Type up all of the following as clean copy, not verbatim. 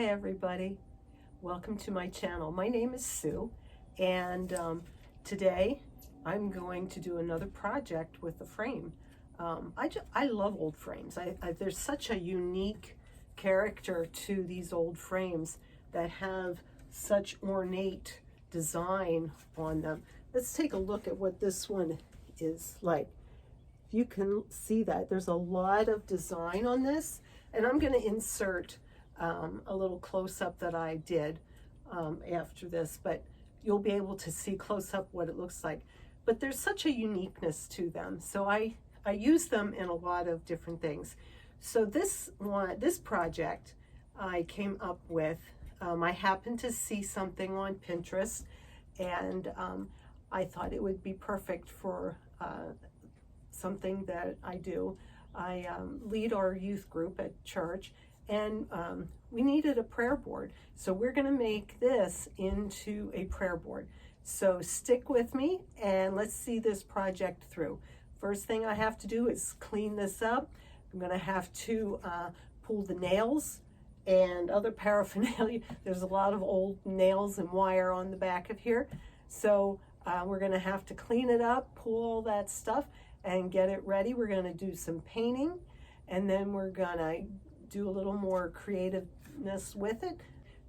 Hi everybody, welcome to my channel. My name is Sue, and today I'm going to do another project with a frame. I love old frames. There's such a unique character to these old frames that have such ornate design on them. Let's take a look at what this one is like. You can see that there's a lot of design on this, and I'm going to insert a little close-up that I did after this, but you'll be able to see close-up what it looks like. But there's such a uniqueness to them, so I use them in a lot of different things. So this project I came up with, I happened to see something on Pinterest, and I thought it would be perfect for something that I do. I lead our youth group at church, and we needed a prayer board. So we're going to make this into a prayer board. So stick with me and let's see this project through. First thing I have to do is clean this up. I'm going to have to pull the nails and other paraphernalia. There's a lot of old nails and wire on the back of here. So we're going to have to clean it up, pull all that stuff, and get it ready. We're going to do some painting, and then we're going to do a little more creativeness with it.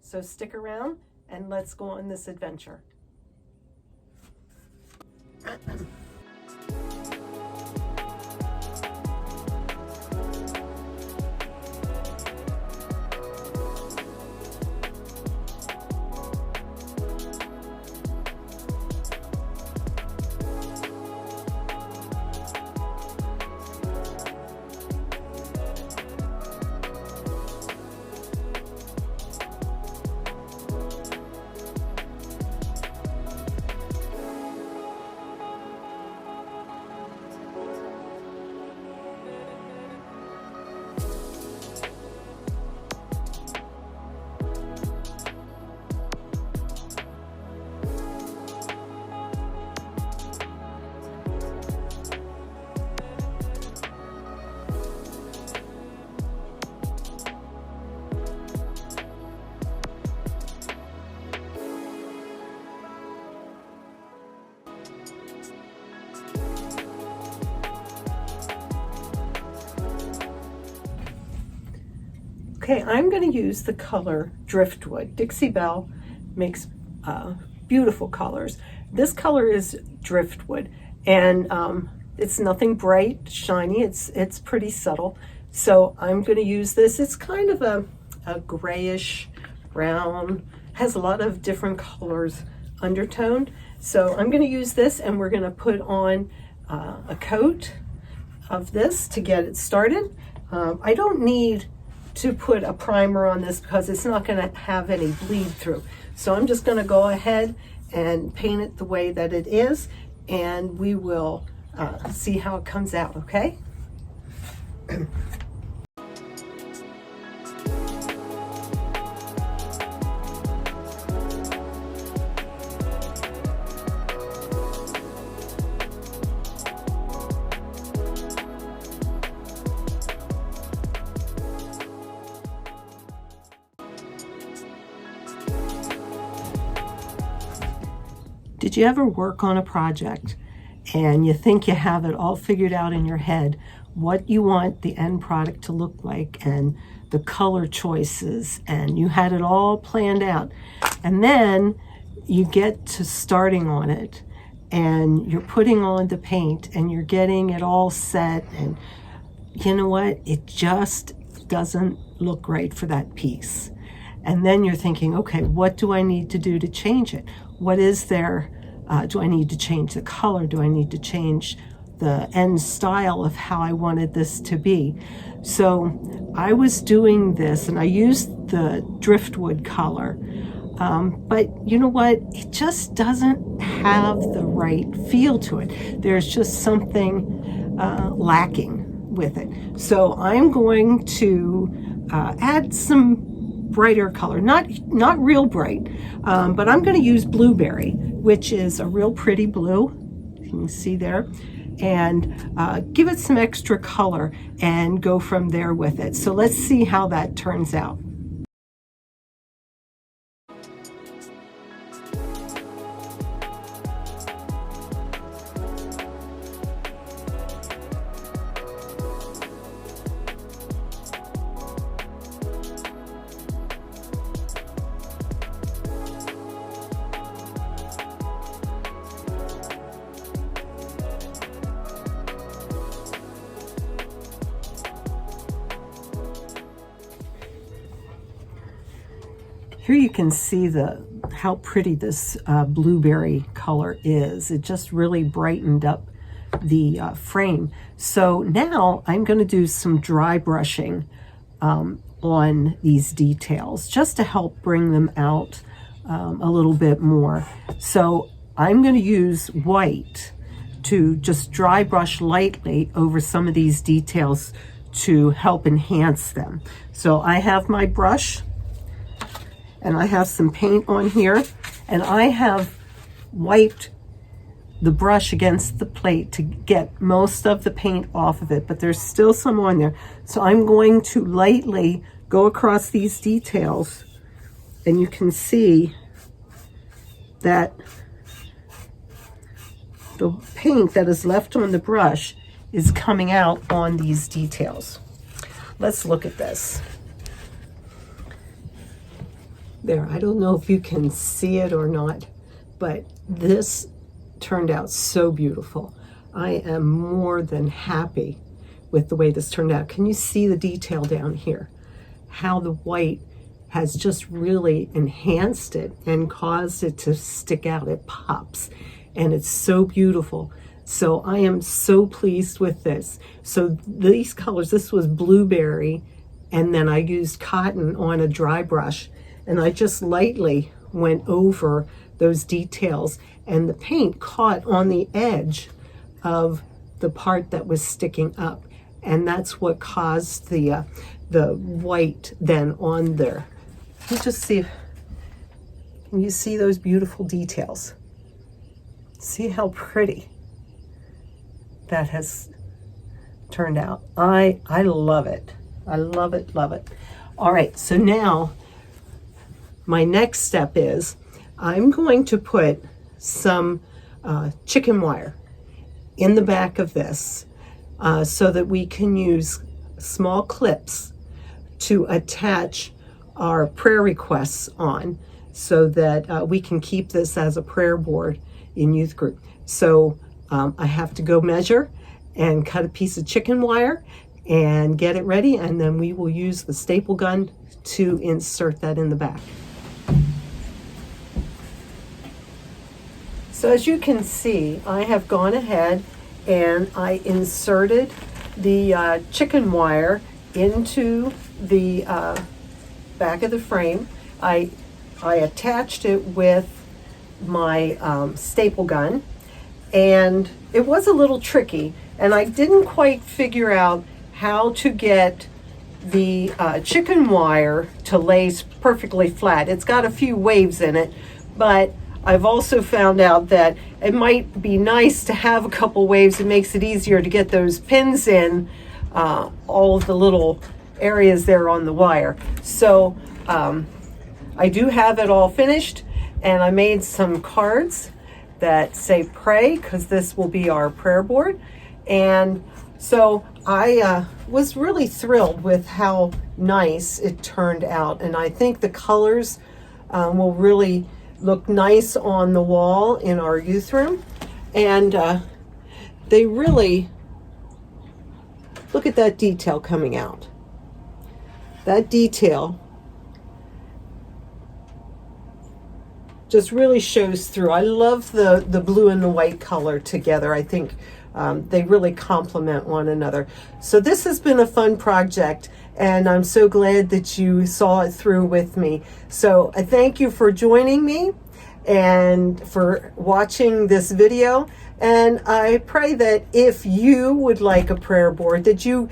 So stick around and let's go on this adventure. Okay, I'm going to use the color Driftwood. Dixie Belle makes beautiful colors. This color is Driftwood, and it's nothing bright, shiny. It's pretty subtle. So I'm going to use this. It's kind of a grayish brown, has a lot of different colors undertoned. So I'm going to use this, and we're going to put on a coat of this to get it started. I don't need to put a primer on this because it's not going to have any bleed through. So I'm just going to go ahead and paint it the way that it is, and we will see how it comes out, okay? Did you ever work on a project and you think you have it all figured out in your head, what you want the end product to look like and the color choices, and you had it all planned out, and then you get to starting on it and you're putting on the paint and you're getting it all set, and you know what, it just doesn't look right for that piece. And then you're thinking, okay, what do I need to do to change it? What is there? Do I need to change the color? Do I need to change the end style of how I wanted this to be? So I was doing this, and I used the Driftwood color, but you know what? It just doesn't have the right feel to it. There's just something lacking with it. So I'm going to add some brighter color, not real bright, but I'm going to use Blueberry, which is a real pretty blue, you can see there, and give it some extra color and go from there with it. So let's see how that turns out. here you can see how pretty this blueberry color is. It just really brightened up the frame. So now I'm going to do some dry brushing on these details just to help bring them out a little bit more. So I'm going to use white to just dry brush lightly over some of these details to help enhance them. So I have my brush and I have some paint on here, and I have wiped the brush against the plate to get most of the paint off of it, but there's still some on there. So I'm going to lightly go across these details, and you can see that the paint that is left on the brush is coming out on these details. Let's look at this. There, I don't know if you can see it or not, but this turned out so beautiful. I am more than happy with the way this turned out. Can you see the detail down here? How the white has just really enhanced it and caused it to stick out. It pops, and it's so beautiful. So I am so pleased with this. So these colors, this was blueberry, and then I used cotton on a dry brush, and I just lightly went over those details, and the paint caught on the edge of the part that was sticking up, and that's what caused the white then on there. Let's just see, can you see those beautiful details? See how pretty that has turned out. I love it. I love it, love it. All right, so now my next step is I'm going to put some chicken wire in the back of this so that we can use small clips to attach our prayer requests on, so that we can keep this as a prayer board in youth group. So I have to go measure and cut a piece of chicken wire and get it ready, and then we will use the staple gun to insert that in the back. So as you can see, I have gone ahead and I inserted the chicken wire into the back of the frame. I attached it with my staple gun, and it was a little tricky, and I didn't quite figure out how to get the chicken wire to lay perfectly flat. It's got a few waves in it, but I've also found out that it might be nice to have a couple waves. It makes it easier to get those pins in all of the little areas there on the wire. So I do have it all finished, and I made some cards that say pray, because this will be our prayer board. And so I was really thrilled with how nice it turned out, and I think the colors will really look nice on the wall in our youth room. And they really, look at that detail coming out. That detail just really shows through. I love the blue and the white color together. I think they really complement one another. So this has been a fun project, and I'm so glad that you saw it through with me. So I thank you for joining me and for watching this video. And I pray that if you would like a prayer board, that you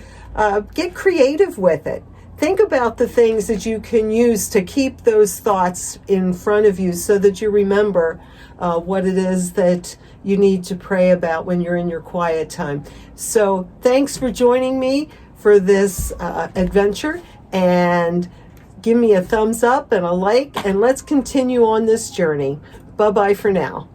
get creative with it. Think about the things that you can use to keep those thoughts in front of you, so that you remember what it is that you need to pray about when you're in your quiet time. So thanks for joining me for this adventure, and give me a thumbs up and a like, and let's continue on this journey. Bye-bye for now.